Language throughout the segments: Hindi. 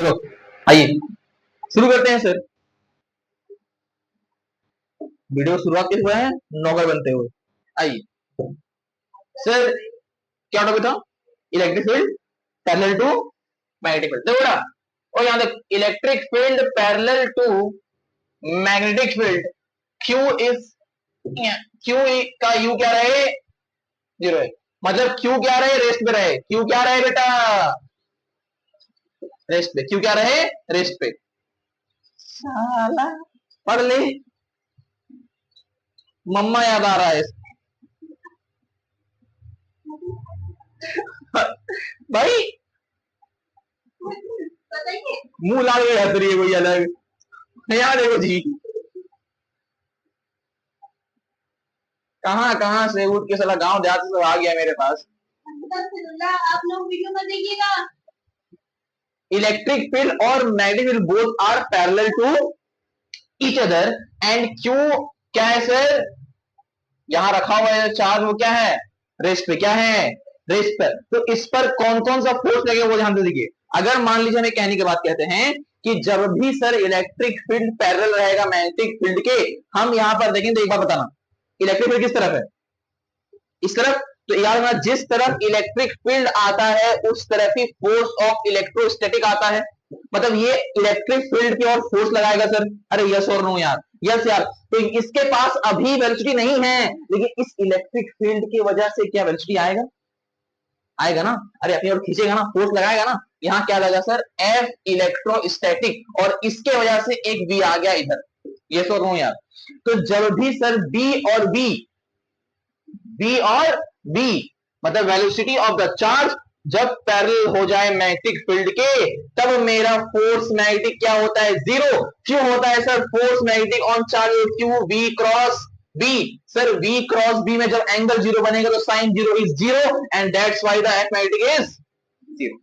तो आइए शुरू करते हैं सर। वीडियो शुरुआत किस हुआ है, नौकर बनते हुए। आइए सर, क्या टॉपिक था? Electric field parallel to magnetic field. देखो बेटा, और यहां देख, electric field parallel to magnetic field Q is, Q का यू क्या रहे, जीरो है। मतलब क्यू क्या रहे, रेस्ट पे रहे। क्यू क्या रहे बेटा, रेस्ट पे। क्यू क्या रहे, रेस्ट पे। साला पढ़ ले, मम्मा याद आ रहा है भाई। मुंह लाल के हंस रही है कोई अलग। यार देखो जी, कहाँ कहाँ से उठ के साला गांव देहात से आ गया मेरे पास। आप लोग वीडियो में देखिएगा। इलेक्ट्रिक फील्ड और magnetic field both are parallel to each other and Q क्या है सर, यहां रखा हुआ है चार्ज, वो क्या है, रेस्ट पे। क्या है, रेस्ट पर। तो इस पर कौन कौन सा फोर्स लगेगा वो ध्यान से देखिए। अगर मान लीजिए हमें कहने के बाद कहते हैं कि जब भी सर इलेक्ट्रिक फील्ड पैरेलल रहेगा मैग्नेटिक फील्ड के, हम यहां पर देखें तो एक बार बताना, इलेक्ट्रिक फील्ड किस तरफ है, इस तरफ। तो याद रखना, जिस तरफ इलेक्ट्रिक फील्ड आता है उस तरफ ही फोर्स ऑफ इलेक्ट्रोस्टैटिक आता है। मतलब ये इलेक्ट्रिक फील्ड की ओर फोर्स लगाएगा सर। अरे यस और नो यार, यस यार। तो इसके पास अभी वेलोसिटी नहीं है, लेकिन इस इलेक्ट्रिक फील्ड की वजह से क्या वेलोसिटी आएगा, आएगा ना। अरे अपनी ओर खींचेगा ना, फोर्स लगाएगा ना। यहाँ क्या लगा सर, एफ इलेक्ट्रोस्टैटिक, और इसके वजह से एक बी आ गया इधर। यस और नो यार। तो जब भी सर बी और बी मतलब वेलोसिटी ऑफ द चार्ज जब पैरेलल हो जाए मैग्नेटिक फील्ड के, तब मेरा फोर्स मैग्नेटिक क्या होता है, जीरो। क्यों होता है sir force magnetic on charge, Q we cross B. Sir V cross B में जब एंगल जीरो बनेगा तो sine zero is zero, and that's why the F magnetic is zero.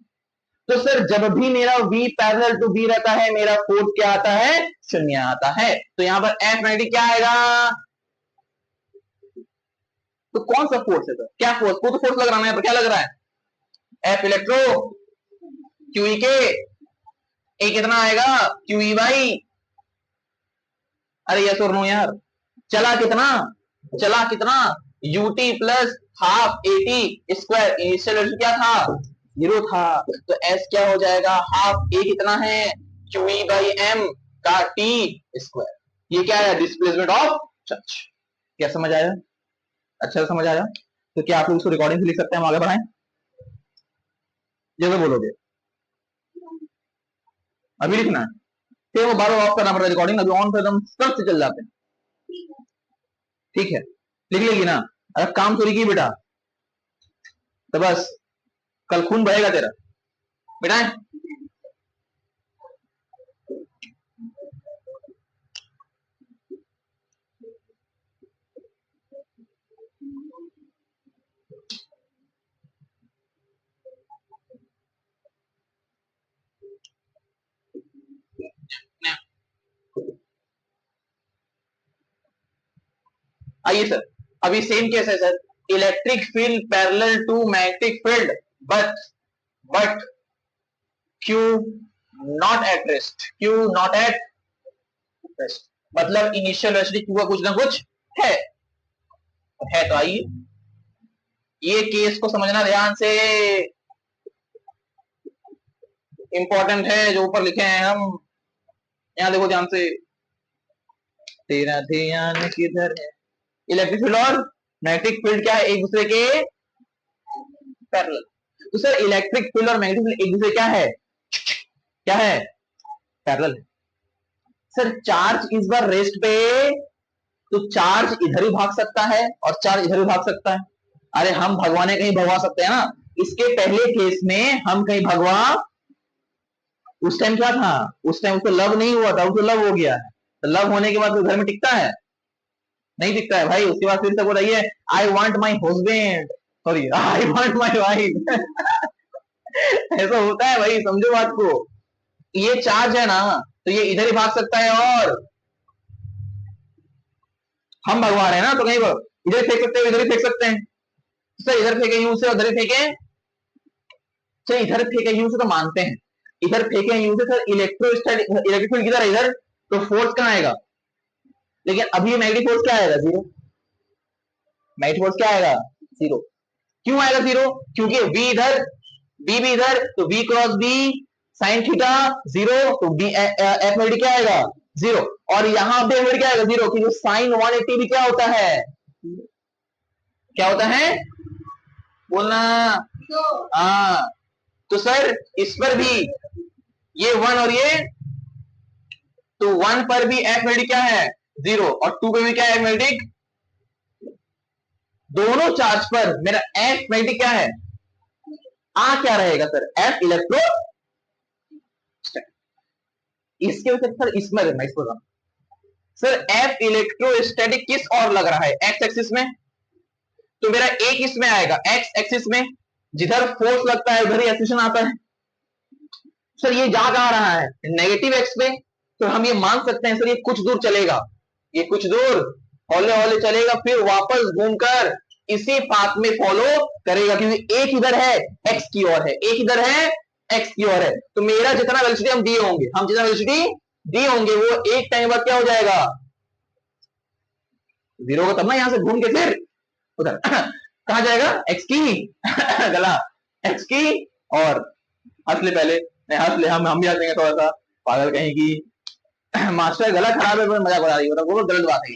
तो सर जब भी मेरा v पैरेलल टू b रहता है, मेरा फोर्स क्या आता है, शून्य आता है। तो यहां पर एफ मैग्नेटिक क्या आएगा, तो कौन सा फोर्स है सर, क्या फोर्स, को तो फोर्स लग रहा है, यहाँ पर क्या लग रहा है, एफ इलेक्ट्रो क्यू ई के, ए कितना आएगा, क्यू ई बाई, अरे यस और नो यार, चला कितना, चला कितना, UT plus half eighty square. Initial क्या था, जीरो था। तो एस क्या हो जाएगा, हाफ ए कितना है, क्यू ई बाई एम का टी स्क्वायर। ये क्या है, डिस्प्लेसमेंट ऑफ चार्ज। क्या समझ आया, अच्छा समझ आया। तो क्या आप लोग इसको रिकॉर्डिंग से लिख सकते हैं, हम आगे बढ़ाएं, जैसे बोलोगे अभी लिखना है, फिर वो बार बार ऑफ करना पड़ता है रिकॉर्डिंग, अभी ऑन कर दम सब से चल जाते हैं। ठीक है, लिख लेगी ना। अगर काम चोरी की बेटा तो बस कल खून बहेगा तेरा बेटा। आइए सर, अभी सेम केस है sir, electric field parallel to magnetic field, but Q not at rest, Q not at rest. मतलब इनिशियल वेलोसिटी क्यू का कुछ ना कुछ है, तो आइए ये केस को समझना ध्यान से, इंपॉर्टेंट है जो ऊपर लिखे हैं हम। यहां देखो ध्यान से, तेरा ध्यान किधर है। इलेक्ट्रिक फील्ड और मैग्नेटिक फील्ड क्या है, एक दूसरे के पैरेलल। तो सर इलेक्ट्रिक फील्ड और मैग्नेटिक फील्ड एक दूसरे क्या है, क्या है, पैरेलल है। सर चार्ज इस बार रेस्ट पे, तो चार्ज इधर ही भाग सकता है और चार्ज इधर भी भाग सकता है। अरे हम भगवाने कहीं भगवा सकते हैं ना। इसके पहले केस में हम कहीं भगवा, उस टाइम क्या था, उस टाइम उसको लव नहीं हुआ था, उसको लव हो गया है। तो लव होने के बाद तो घर में टिकता है, नहीं दिखता है भाई। उसके बाद फिर से बोल रही है I want my husband, sorry I want my wife. ऐसा होता है भाई, समझो बात को। ये चार्ज है ना, तो ये इधर ही भाग सकता है, और हम भगवा रहे हैं ना, तो कहीं इधर फेंक सकते हैं, इधर ही फेंक सकते हैं। सर इधर फेंके यूं से, उधर ही फेंके, सर इधर फेंके यूं से तो मानते हैं। इधर फेंके यू से सर इलेक्ट्रोस्टैटिक, इलेक्ट्रिक फील्ड किधर है इधर, तो फोर्स कहां आएगा, लेकिन अभी मैग्नेटिक फोर्स क्या आएगा, जीरो। मैग्नेटिक फोर्स क्या आएगा, जीरो। क्यों आएगा जीरो, क्योंकि v इधर, b भी इधर, तो v cross b sine theta zero, तो b एफ मेडी क्या आएगा, जीरो। और यहां पे मेडी क्या आएगा, जीरो, क्योंकि साइन 180 भी क्या होता है, क्या होता है, बोलना। हाँ, तो सर इस पर भी ये वन और ये, तो वन पर भी एफ मेडी क्या है, जीरो, और टू पे भी क्या है मैग्नेटिक, दोनों चार्ज पर मेरा एफ मैग्नेटिक क्या है, आ क्या रहेगा सर, एफ इलेक्ट्रो, इसके वजह से सर इसमें रहना, इसको सर एफ इलेक्ट्रोस्टैटिक किस और लग रहा है, एक्स एक्सिस में, तो मेरा एक इसमें आएगा एक्स एक्सिस में, जिधर फोर्स लगता है उधर ही एक्सेलरेशन आता है। सर ये जा कहां रहा है, नेगेटिव एक्स पे, तो हम ये मान सकते हैं सर ये कुछ दूर चलेगा, ये कुछ दूर हौले हौले चलेगा, फिर वापस घूमकर इसी पाथ में फॉलो करेगा, क्योंकि एक इधर है एक्स की ओर है, एक इधर है एक्स की ओर है, तो मेरा जितना वेलोसिटी हम दिए होंगे, हम जितना वेलोसिटी दिए होंगे वो एक टाइम बाद क्या हो जाएगा, जीरो होगा, तब ना यहां से घूम के फिर उधर कहा जाएगा, एक्स की गला, एक्स की, और हंस ले पहले, नहीं हंस ले, हम भी हंसेंगे थोड़ा सा, पागल कहीं की, मास्टर गला खराब है पर मजाक उड़ा रही है, वो गलत बात है।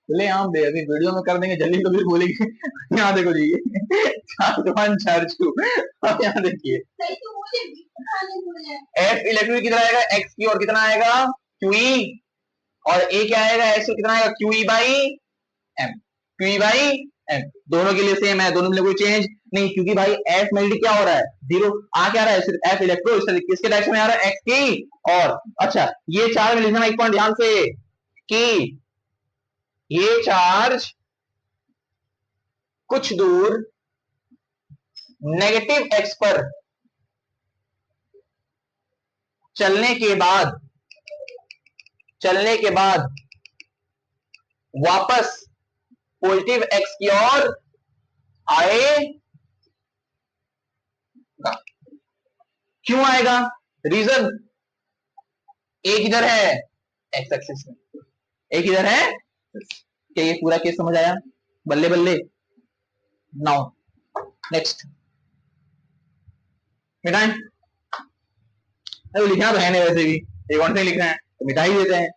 ले हम दे अभी वीडियो में कर देंगे जल्दी, तो फिर बोलेंगे यहाँ देखो जी यहाँ देखिए एफ इलेक्ट्रिक कितना आएगा, एक्स की और कितना आएगा, क्यूई, और ए क्या आएगा, एक्स कितना आएगा, Q E by M, Q E by M, दोनों के लिए सेम है, दोनों में कोई चेंज नहीं, क्योंकि भाई एफ मैग्नेटिक क्या हो रहा है, जीरो, आ क्या रहा है, सिर्फ एफ इलेक्ट्रो, किसके डायरेक्शन में आ रहा है, एक्स की, और अच्छा ये चार में लिखना एक पॉइंट ध्यान से, कि ये चार्ज कुछ दूर नेगेटिव एक्स पर चलने के बाद वापस पॉजिटिव एक्स की ओर आएगा। क्यों आएगा, रीजन, एक इधर है एक्स एक्सिस में, एक इधर है, क्या ये पूरा केस समझ आया, बल्ले बल्ले। नाउ नेक्स्ट मिटाएं, लिखना तो है नहीं वैसे भी, एक और से लिखना है तो मिटा ही देते हैं।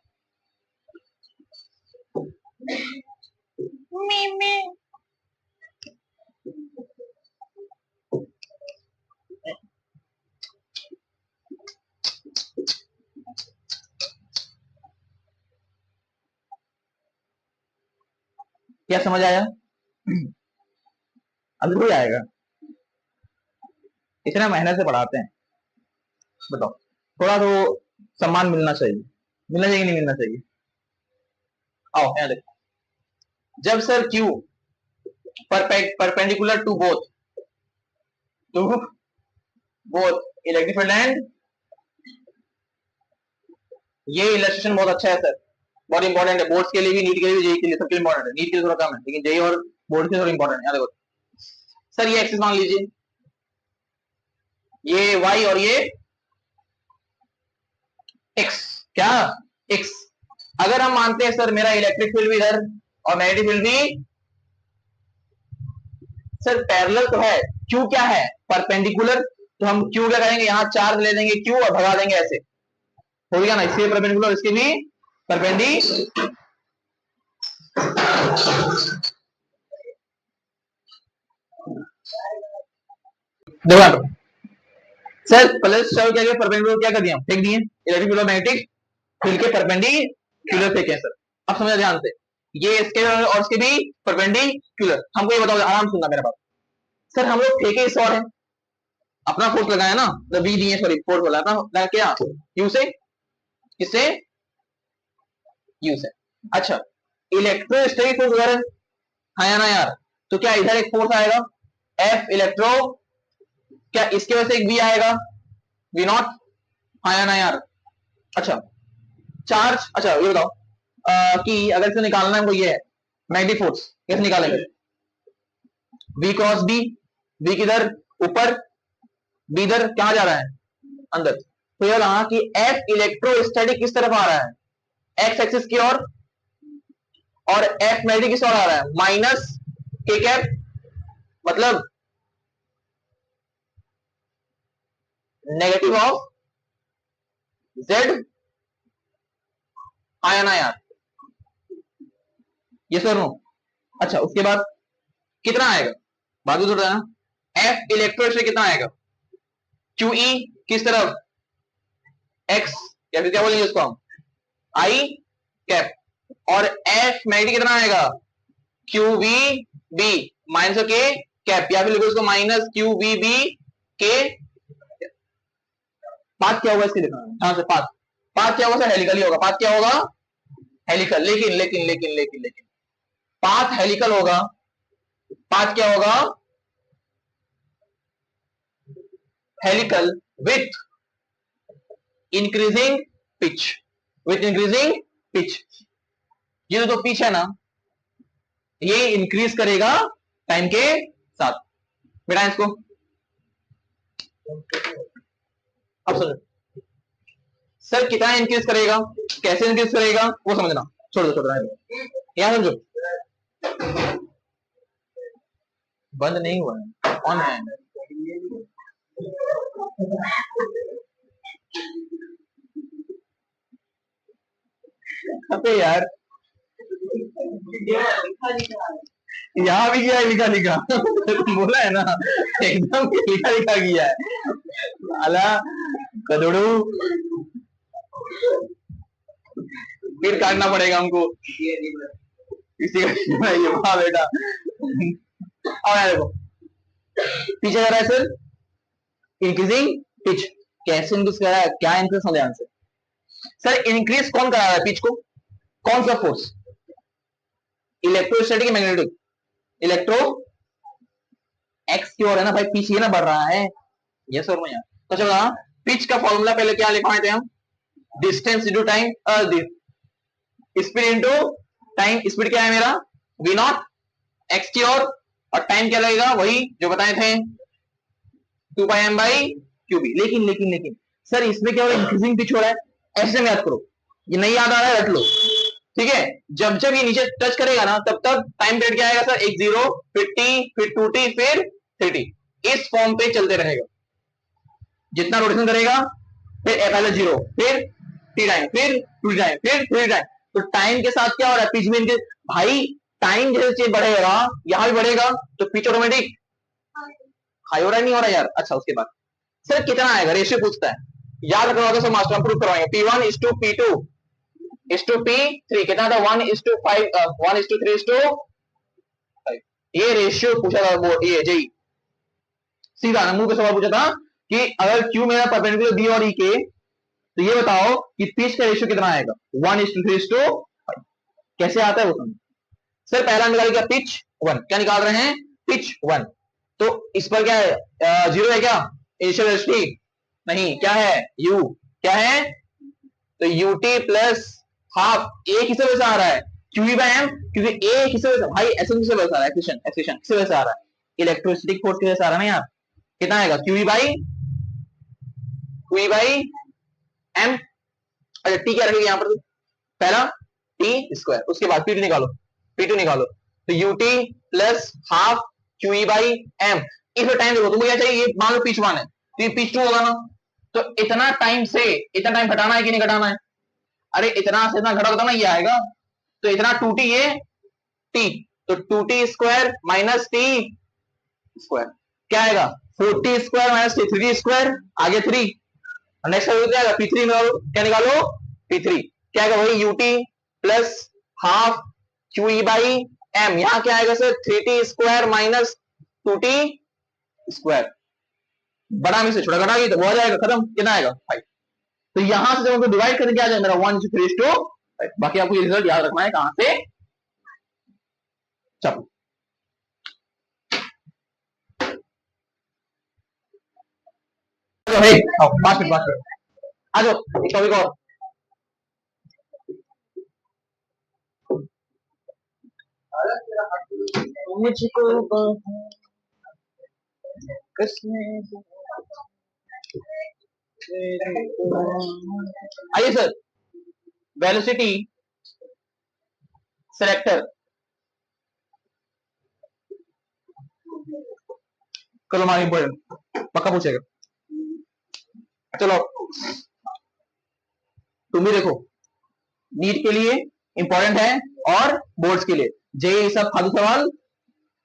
क्या समझ आया, अभी आएगा, इतना मेहनत से पढ़ाते हैं, बताओ, थोड़ा तो सम्मान मिलना चाहिए, मिलना चाहिए नहीं मिलना चाहिए। आओ यहाँ देखो, जब sir Q perpendicular to both electric field and, ये इलस्ट्रेशन बहुत अच्छा है सर, बहुत इंपॉर्टेंट है, बोर्ड्स के लिए भी, नीट के लिए भी, जेई के लिए, सबके लिए इंपॉर्टेंट है, नीट के लिए थोड़ा कम है, लेकिन जेई और बोर्ड के थोड़ा इंपॉर्टेंट है। यहाँ देखो सर, ये एक्सिस मान लीजिए, ये वाई और ये एक्स, क्या एक्स, अगर हम मानते हैं सर मेरा इलेक्ट्रिक फील्ड भी इधर और मैग्नेटिक फील्ड भी सर पैरेलल तो है, क्यू क्या है, परपेंडिकुलर, तो हम क्यू क्या करेंगे, यहां चार्ज ले लेंगे क्यू और भगा देंगे, ऐसे हो गया ना, इसके परपेंडिकुलर, इसके भी परपेंडिकुलर, देखो सर प्लस चार्ज क्या, परपेंडिकुलर क्या कर दिया, फेंक दिए, इलेक्ट्रिक फील्ड और मैग्नेटिक फील्ड के परपेंडिकुलर फेंके सर। अब समझ ध्यान से, ये इसके और इसके भी परपेंडिकुलर, हमको ये बताओ, आराम सुनना मेरा बात, सर हम लोग फेंके इस और है, अपना फोर्स लगाया ना, तो बी दिए, सॉरी फोर्स बोला अपना, लगा क्या, यू से, किससे, यू से। अच्छा इलेक्ट्रोस्टैटिक फोर्स वगैरह है या ना यार, तो क्या इधर एक फोर्स आएगा एफ इलेक्ट्रो, क्या इसके वजह से एक बी आएगा वी नॉट, हाँ या ना यार। अच्छा चार्ज, अच्छा ये बताओ कि अगर इसे निकालना है हमको, ये है मैग्नेटिक फोर्स, कैसे निकालेंगे, V क्रॉस B, V किधर ऊपर, B इधर क्या जा रहा है अंदर। तो ये रहा कि F इलेक्ट्रोस्टैटिक किस तरफ आ रहा है एक्स एक्सिस की ओर, और F मैग्नेटिक किस ओर आ रहा है माइनस के कैप, मतलब नेगेटिव ऑफ Z आया ना यार, ये सर नो। अच्छा उसके बाद कितना आएगा, बाजू जोड़ देना, F इलेक्ट्रोस्टैटिक कितना आएगा, QE किस तरफ X, या फिर क्या बोलेंगे उसको हम I कैप, और F मैग्नेटिक कितना आएगा QVB माइनस के कैप, या फिर लिखो इसको माइनस QVB के। पाथ क्या होगा इसके लिखना यहां से, पाथ पाथ क्या होगा सर, हेलिकल ही होगा, पाथ क्या होगा हेलिकल, लेकिन लेकिन लेकिन लेकिन लेकिन पाथ हेलिकल होगा, पाथ क्या होगा helical with increasing pitch, with increasing pitch. ये जो पिच है ना ये इंक्रीज करेगा टाइम के साथ। बेटा इसको अब समझो सर कितना इंक्रीज करेगा, कैसे इंक्रीज करेगा वो समझना, छोड़ दो यहां समझो। बंद नहीं हुआ है, ऑन है। अबे यार यहाँ भी किया है लिखा लिखा बोला है ना एकदम लिखा लिखा किया है अला कदड़ू, फिर काटना पड़ेगा हमको किसी का ये वाह बेटा। अब यार देखो पीछे जा रहा है सर इंक्रीजिंग पिच, कैसे इंक्रीज कर रहा है, क्या इंक्रीज हो ध्यान से सर, इंक्रीज कौन करा रहा है पिच को, कौन सा force, electrostatic magnetic, electro x की ओर है ना भाई, पिच ये ना बढ़ रहा है, ये सर में यार। तो चलो पिच का फॉर्मूला पहले क्या लिखवाए थे हम, distance into time, speed into time, speed क्या है मेरा वी नॉट एक्स की ओर, और टाइम क्या लगेगा वही जो बताए थे 2 पाई एम बाई क्यूबी। लेकिन लेकिन लेकिन सर इसमें क्या हो रहा है, इंक्रीजिंग पिच हो रहा है, ऐसे याद करो, ये नहीं याद आ रहा है रट लो, ठीक है। जब जब ये नीचे टच करेगा ना तब तब टाइम पीरियड क्या आएगा सर, एक 0 फिर T फिर 2T फिर 3T, इस फॉर्म पे चलते रहेगा, जितना रोटेशन करेगा फिर पहले 0 फिर T टाइम फिर 2T टाइम फिर 3T टाइम। तो टाइम के साथ क्या हो रहा है पिच में भाई, टाइम जैसे बढ़ेगा यहां भी बढ़ेगा तो पिच ऑटोमेटिक हाई हो रहा है नहीं हो रहा यार। अच्छा उसके बाद सर कितना आएगा, रेशियो पूछता है, याद रखना सर मास्टर प्रूफ करवाएंगे, P1 is to P2 is to P3 कितना था 1 is to 5 1 is to 3 is to 5, ये रेशियो पूछा था वो ये जेई सीधा मुंह पे सवाल पूछा था कि अगर Q मेरा परपेंडिकुलर B और E के, तो ये बताओ कि पिच का रेशियो कितना आएगा 1 is to 3 is to 5, कैसे आता है वो समझो। सर पहला निकाल क्या पिच 1, क्या निकाल रहे हैं पिच 1, तो इस पर क्या है 0 है क्या इनिशियल वेलोसिटी, नहीं क्या है u, क्या है तो ut प्लस हाफ एक किस वजह से आ रहा है QE बाय m, क्योंकि एक किस वजह से भाई ऐसे किस वजह से आ रहा है, एक्सेशन एक्सेशन किस वजह से आ रहा है, इलेक्ट्रोस्टैटिक फोर्स की वजह से आ रहा है ना यार। कितना आएगा QE बाई m, अच्छा t क्या रखेगा यहाँ पर पहला t स्क्वायर, उसके बाद P2 निकालो, P2 निकालो तो ut plus half QE by m, इस टाइम देखो तुमको क्या चाहिए, ये मान लो पिच 1 है तो ये पिच 2 होगा ना, तो इतना टाइम से इतना टाइम घटाना है कि नहीं घटाना है, अरे इतना से इतना घटाओ तो ना ये आएगा, तो इतना 2t ये t, तो 2t square minus T square क्या आएगा 4t square minus 3t square, आगे 3, नेक्स्ट क्या आएगा P3 निकालो, क्या निकालो P3 क्या आएगा वही ut plus half QE by m, यहां क्या आएगा sir 3t square minus 2t square, बड़ा में से छोटा घटा तो वो आ जाएगा खत्म, कितना आएगा 5। तो यहां से जब हमको डिवाइड करके आ जाएगा मेरा 1 is to 3 is to 5, बाकी आपको ये रिजल्ट याद रखना है कहां से, चलो पांच मिनट आ जाओ एक टॉपिक और मुझको आइए सर, वेलोसिटी सेलेक्टर, चलो हमारा इंपॉर्टेंट पक्का पूछेगा। चलो तुम भी देखो, नीट के लिए इंपॉर्टेंट है और बोर्ड्स के लिए। जे ये सब फालतू सवाल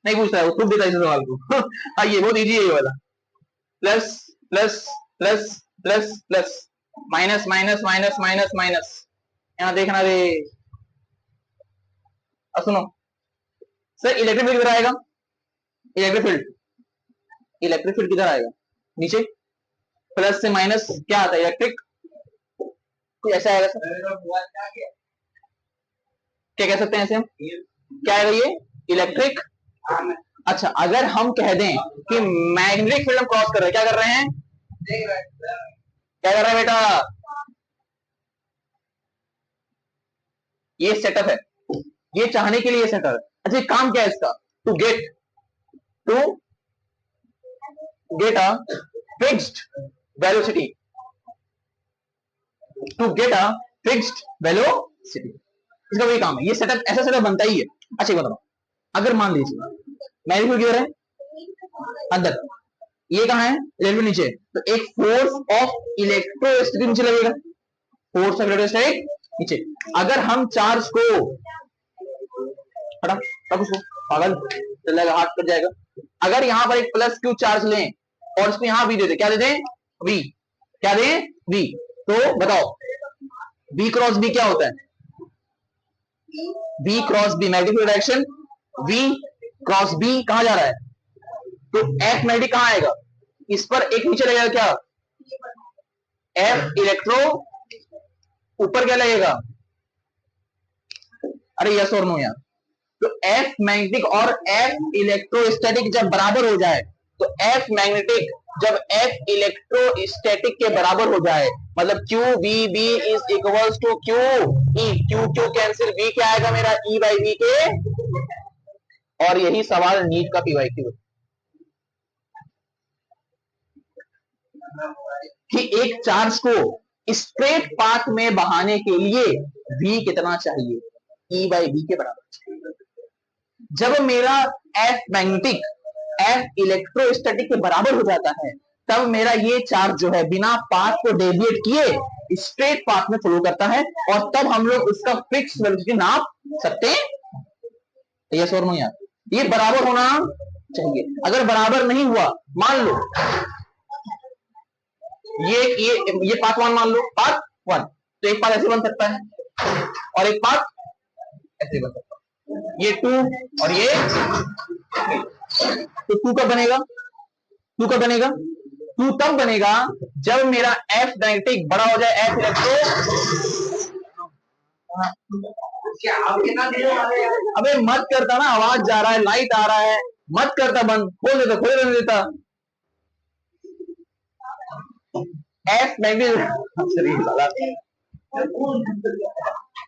नहीं पूछता है, वो खुद देता है इस सवाल को। आइए बहुत इजी है ये वाला। Plus plus plus plus plus minus minus minus minus minus, यहाँ देखना रे। अब सुनो सर, इलेक्ट्रिक फील्ड किधर आएगा? इलेक्ट्रिक फील्ड, इलेक्ट्रिक फील्ड किधर आएगा? नीचे। प्लस से माइनस क्या आता है? इलेक्ट्रिक। कुछ ऐसा आएगा सर, क्या कह सकते हैं ऐसे हम? क्या है ये? इलेक्ट्रिक। अच्छा, अगर हम कह दें कि मैग्नेटिक फील्ड हम क्रॉस कर रहे हैं, क्या कर रहे हैं? क्या कर रहे हैं बेटा? ये सेटअप है, ये चाहने के लिए सेटअप है। अच्छा, काम क्या है इसका? To get a fixed velocity, to get a fixed velocity, इसका वही काम है। ये सेटअप, ऐसा सेटअप बनता ही है। अच्छा ये बताओ, अगर मान लीजिए मैग्नेटिक किधर है? अंदर। ये कहां है? इलेक्ट्रिक नीचे। तो एक फोर्स ऑफ इलेक्ट्रोस्टैटिक नीचे लगेगा, फोर्स ऑफ इलेक्ट्रोस्टैटिक नीचे। अगर हम चार्ज को हटा, तब उसको पागल चल जाएगा, हाथ कट जाएगा। अगर यहां पर एक प्लस क्यू चार्ज लें और इसमें यहां वी दे दे, क्या दे दें? वी। क्या दें? वी। तो बताओ बी क्रॉस बी क्या होता है? B cross B magnetic direction, V cross B कहां जा रहा है? तो एफ मैग्नेटिक कहां आएगा? इस पर एक नीचे लगेगा क्या? एफ इलेक्ट्रो, ऊपर क्या लगेगा? अरे यस और नो यार। तो एफ मैग्नेटिक और एफ इलेक्ट्रोस्टैटिक जब बराबर हो जाए, तो एफ मैग्नेटिक जब एफ इलेक्ट्रोस्टैटिक के बराबर हो जाए, मतलब q v B is equals to q E, q q cancel, v क्या आएगा मेरा? ई बाई वी के। और यही सवाल नीट का पीवाई क्यू कि एक चार्ज को स्ट्रेट पाथ में बहाने के लिए v कितना चाहिए? E बाई v के बराबर। जब मेरा F मैग्नेटिक F इलेक्ट्रोस्टैटिक के बराबर हो जाता है, तब मेरा ये चार्ज जो है बिना पाथ को डेविएट किए स्ट्रेट पाथ में फ्लो करता है, और तब हम लोग उसका फिक्स वेलोसिटी नाप सकते हैं। यस और नो यार? ये बराबर होना चाहिए। अगर बराबर नहीं हुआ, मान लो ये पाथ वन मान लो, पाथ वन, तो एक पाथ ऐसे बन सकता है और एक पाथ ऐसे बन सकता है। ये टू और ये तो टू कब बनेगा? टू कब बनेगा? टू तब बनेगा जब मेरा एफ मैग्नेटिक बड़ा हो जाए एफ इलेक्ट्रो। अबे मत करता ना, आवाज जा रहा है, लाइट आ रहा है, मत करता बंद, खोल देता, खोल नहीं देता। एफ मैग्नेटिक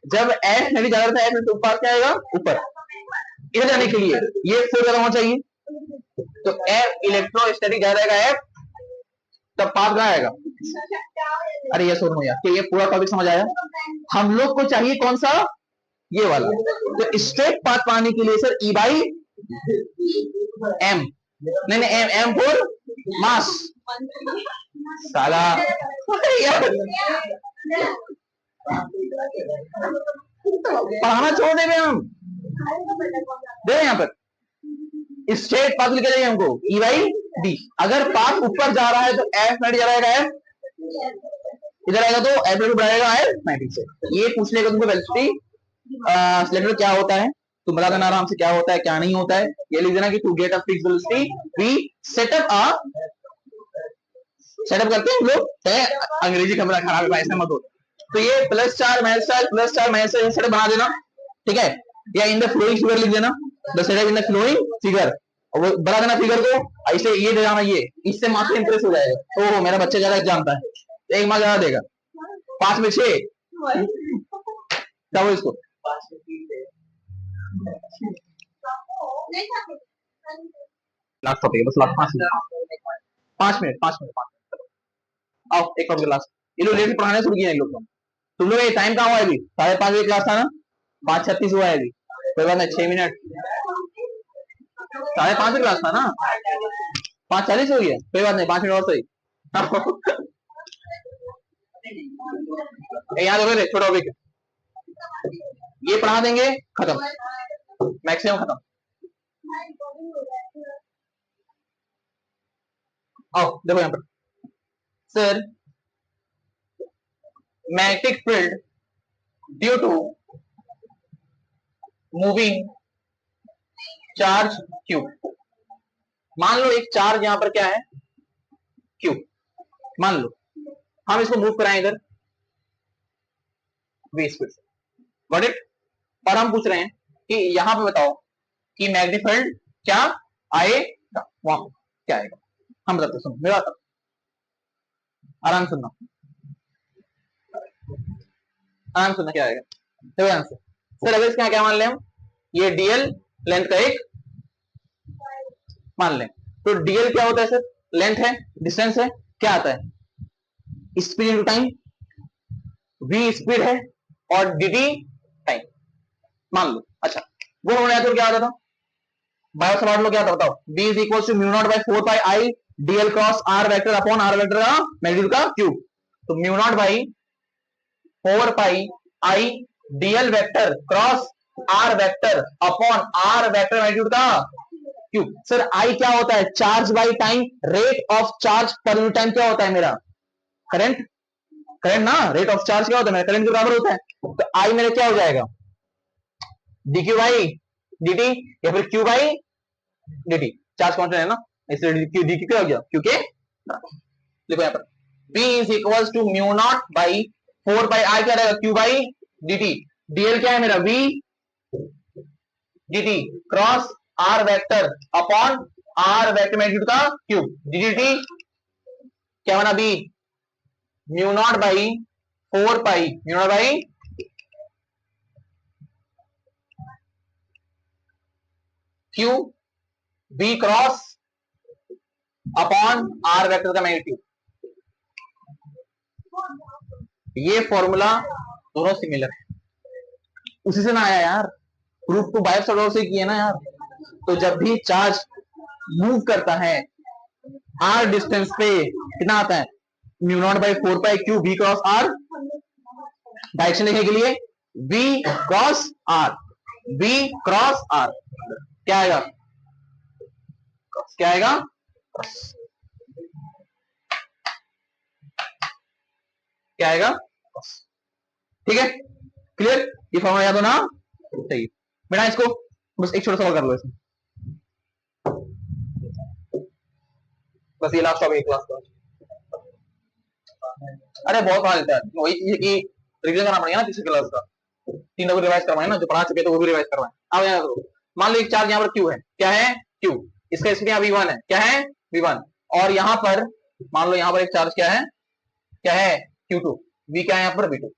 जब एफ मैग्नेटिक ज्यादा था, एफ में ऊपर क्या आएगा? ऊपर। इधर जाने के लिए ये फोर ज्यादा होना चाहिए, तो एफ इलेक्ट्रोस्टैटिक ज्यादा रहेगा एफ, तब पाथ कहां आएगा? अरे ये सुनो यार, कि ये पूरा टॉपिक समझ आया? हम लोग को चाहिए कौन सा? ये वाला। तो स्ट्रेट पाथ पाने के लिए सर ई बाई एम, नहीं एम, एम फॉर मास। साला पढ़ाना छोड़ देंगे हम, दे यहाँ पर स्ट्रेट पाथ लिखे जाइए हमको ई बाई डी। अगर पाथ ऊपर जा रहा है तो एफ मैग्नेटिक रहेगा, एफ इधर आएगा तो एफ मैग्नेटिक बढ़ाएगा एफ मैग्नेटिक से। ये पूछ लेगा तुमको वेलोसिटी सिलेक्टर क्या होता है, तुम बता देना आराम से क्या होता है क्या नहीं होता है। ये लिख देना कि to get a fixed velocity v setup करते हैं लोग, अंग्रेजी कमरा खराब है, ऐसा मत हो। तो ये प्लस चार माइनस चार प्लस चार माइनस चार सेटअप बना देना, ठीक है? या इन द फ्लोइंग फिगर लिख देना, the setup in the flowing figure, और वो बना देना फिगर को ऐसे, ये दे जाना, ये इससे मार्क्स इंप्रेस हो जाएगा। ओहो मेरा बच्चा ज्यादा जानता है, एक मार्क्स ज्यादा देगा, 5 में 6 क्या वो इसको लास्ट टॉपिक बस, लास्ट 5 5 मिनट 5 मिनट आओ एक और क्लास। ये लोग लेट पढ़ाने शुरू किया इन लोग। तुम लोग ये टाइम कहाँ हुआ है अभी? 5:30 बजे क्लास था ना, 5:36 हुआ है अभी। कोई बात नहीं, 6 मिनट। 5:30 क्लास था ना, 5:40 हो गया। कोई बात नहीं, 5 मिनट और सही। यहाँ देखो छोटा टॉपिक ये पढ़ा देंगे, खत्म, मैक्सिमम खत्म। आओ देखो यहाँ पर, sir magnetic field due to moving charge q. मान लो एक चार्ज यहां पर क्या है, क्यू। मान लो हम इसको मूव कराएं इधर v स्पीड से, गॉट इट। और हम पूछ रहे हैं कि यहां पे बताओ कि मैग्नेटिक फील्ड क्या आएगा, वहां क्या आएगा। हम बताते, सुनो मेरा बात, आराम सुनना, आराम सुनना क्या आएगा। देखो आंसर सर, अगर इसका क्या मान लें हम, ये डीएल लेंथ का एक मान लें, तो डीएल क्या होता है सर, लेंथ है, डिस्टेंस है, क्या आता है, speed into time, v speed है और dt टाइम, मान लो। अच्छा वो होना तो क्या आता था, बायो सवाल लो क्या था बताओ, v is equal to mu naught by 4 pi I dl cross r vector upon r vector का मैग्नीट्यूड का क्यूब। तो mu naught by 4 pi I dl vector cross r vector upon r vector magnitude का क्यूब। सर आई क्या होता है, charge by time, rate of charge पर यूनिट टाइम क्या होता है मेरा, करंट, करंट ना, रेट ऑफ चार्ज क्या होता है मेरा, करंट के बराबर होता है। तो आई मेरा क्या हो जाएगा, dq बाई dt या फिर q by dt, charge constant है ना, इसलिए dq क्या हो गया, q के। देखो यहाँ पर v is equal to mu naught by 4 by I क्या रहेगा, q बाई dt, dl क्या है मेरा v dt cross r vector upon r vector magnitude का क्यूब, dt क्या बना b mu naught by 4 pi, mu naught by q B cross upon r vector का मैग्नीट्यूड। ये फॉर्मूला दोनों सिमिलर है, उसी से ना आया यार, प्रूफ तो बाइक सडोर से किए ना यार। तो जब भी चार्ज मूव करता है आर डिस्टेंस पे कितना आता है, mu naught by 4 pi q B cross r, direction लिखने के लिए v cross r, v cross r क्या आएगा, क्या आएगा, क्या आएगा, ठीक है, क्लियर। ये फॉर्मूला याद हो ना, सही। बेटा इसको बस एक छोटा सवाल कर लो इसमें, बस ये लास्ट टॉपिक क्लास का। अरे बहुत पढ़ा लेता है, वही कि रिवीजन करना पड़ेगा ना तीसरी क्लास का, तीनों को रिवाइज करवाए ना, जो पढ़ा चुके तो वो भी रिवाइज करवाए। अब यहाँ करो, मान लो एक चार्ज यहाँ पर क्यू है, क्या है क्यू, इसका स्पीड यहाँ v1 है, क्या है v1, और यहाँ पर मान लो यहाँ पर एक चार्ज क्या है q2, v क्या है यहाँ पर v2,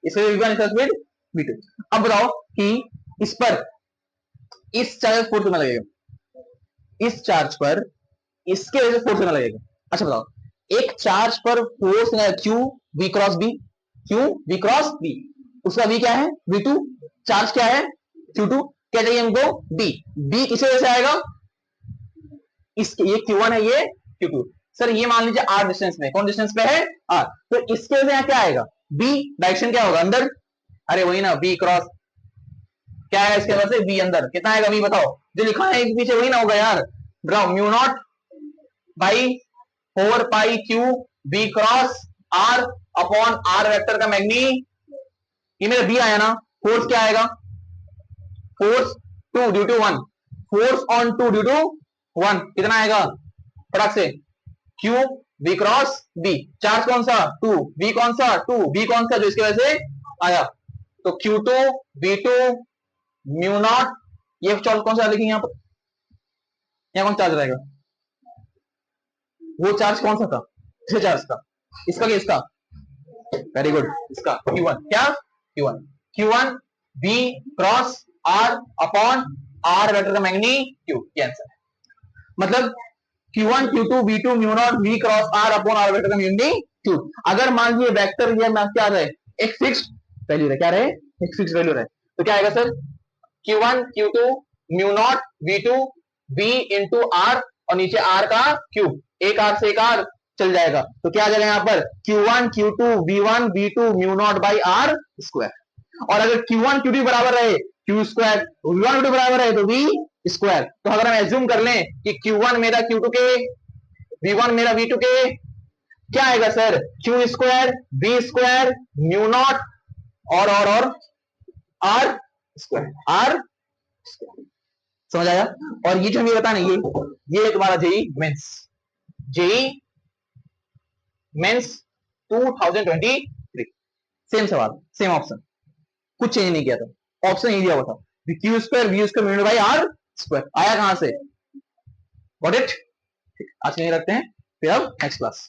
इसका v1 इसका स्पीड v2। अब बताओ कि इस पर इस चार्ज फोर्स कितना लगेगा, इस चार्ज पर इसके वजह से फोर्स कितना लगेगा। अच्छा बताओ, एक चार्ज पर force q we cross B, q we cross B, उसका v क्या है v2, चार्ज क्या है q2, क्या चाहिए हमको b, b किसे वजह से आएगा, इसके, ये q1 है ये q2। सर ये मान लीजिए r डिस्टेंस में, कौन डिस्टेंस पे है r, तो इसके वजह से यहाँ क्या आएगा b, डायरेक्शन क्या होगा अंदर, अरे वही ना b क्रॉस क्या है इसके वजह से b अंदर, कितना आएगा b बताओ, जो लिखा है एक पीछे वही ना होगा यार, mu naught by 4 pi q B cross r upon r vector का मैग्नी, ये मेरा बी आया ना, फोर्स क्या आएगा, force 2 due to 1, force on 2 due to 1 कितना आएगा फटाक से, q B cross B, charge कौन सा 2, बी कौन सा 2, बी कौन सा जो इसकी वजह से आया, तो Q2 B2 म्यू नॉट, ये चार्ज कौन सा लिखेंगे यहाँ पर, यहाँ कौन चार्ज रहेगा, वो चार्ज कौन सा था, इस चार्ज का, इसका क्या इसका, वेरी गुड, इसका Q1 क्या Q1, Q1 B cross R upon R vector का मैग्नी Q, ये आंसर है। मतलब Q1 Q2 V2 mu naught V cross R upon R vector का मीनिंग Q। अगर मान लीजिए वेक्टर ये क्या रहे, एक फिक्स्ड वैल्यू रहे, क्या रहे, एक फिक्स्ड वैल्यू रहे, तो क्या आएगा sir, Q1 Q2 mu naught V2 V into R और नीचे R का क्यूब, एक R से एक R चल जाएगा, तो क्या आ जाएगा यहाँ पर Q1 Q2 V1 V2 mu naught by R square. और अगर Q1 Q2 बराबर रहे Q स्क्वायर, V1 V2 बराबर रहे तो V स्क्वायर। तो अगर हम एज्यूम कर लें कि Q1 मेरा Q2 के, V1 मेरा V2 के, क्या आएगा sir, Q square V square mu naught और R स्क्वायर, R स्क्वायर। समझ आया। और ये जो हमें बताना ये तुम्हारा JEE Mains, JEE Mains 2023, same सवाल, सेम ऑप्शन, कुछ चेंज नहीं किया था, ऑप्शन यही दिया हुआ था, q square v square meter by r square. आया कहां से, गॉट इट। आज के लिए रखते हैं, फिर अब नेक्स्ट क्लास।